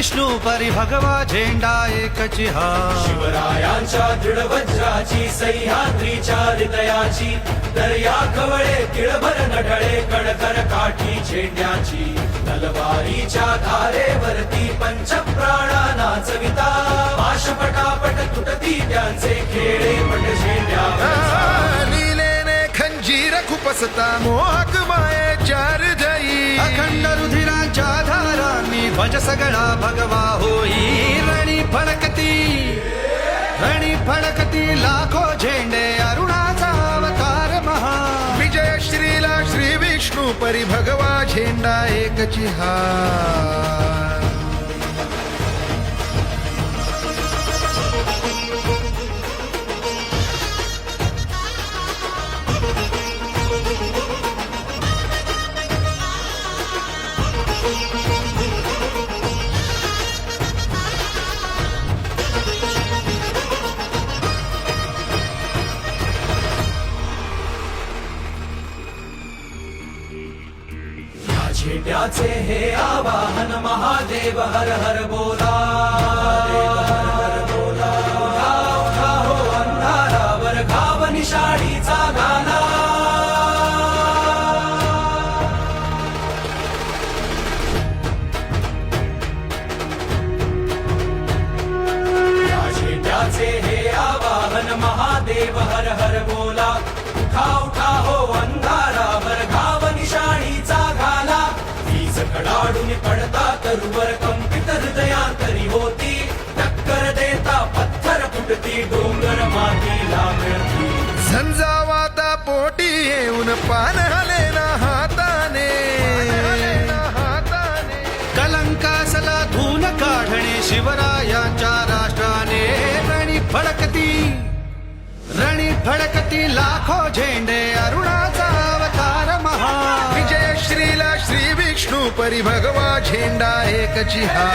विष्णू परी भगवा झेंडा एकची हा शिवरायांच्या दृढ वज्राची सह्याद्रीच्या हृदयाची दर्या खवळे तिळभर नढळे कडकर काठी झेंड्याची तलवारीच्या धारेवरती पंचप्राणा नाचविता पाश पटापट तुटती त्यांचे खेळे पट झेंड्यावर लीलेने खंजीर खुपसता मोहक मायेच्या हृदयी अखंड रुधिरांच्या धारांनी ध्वज सगळा भगवा होई रणी फडकती लाखो झेंडे अरुणाचा अवतार महा विजय श्रीला श्री विष्णू परी भगवा झेंडा एकची हा झेंड्याचे हे आवाहन महादेव हर हर बोला उठा उठा हो अंधारावर घाव निशाणीचा गाला या झेंड्याचे हे आवाहन महादेव हर हर बोला उठा उठा हो अंधारावर घाव निशाणीचा घाला कडाडून पडता तरुवर कंपित हृदयांतरी होती टक्कर देता पत्थर फुटती डोंगर मातीला मिळती झंझावाता पोटी येऊन पान हलेना हाताने कलंकासला धून काढणे शिवरायांच्या राष्ट्राने रणी फडकती लाखो झेंडे अरुणाचा अवतार महा विजय श्रीला श्री विष्णू परी भगवा झेंडा एकची हा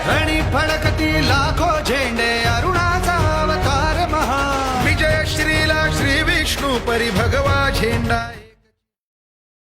रणी फडकती लाखो झेंडे अरुणाचा अवतार महा विजय श्रीला श्री विष्णू परी भगवा झेंडा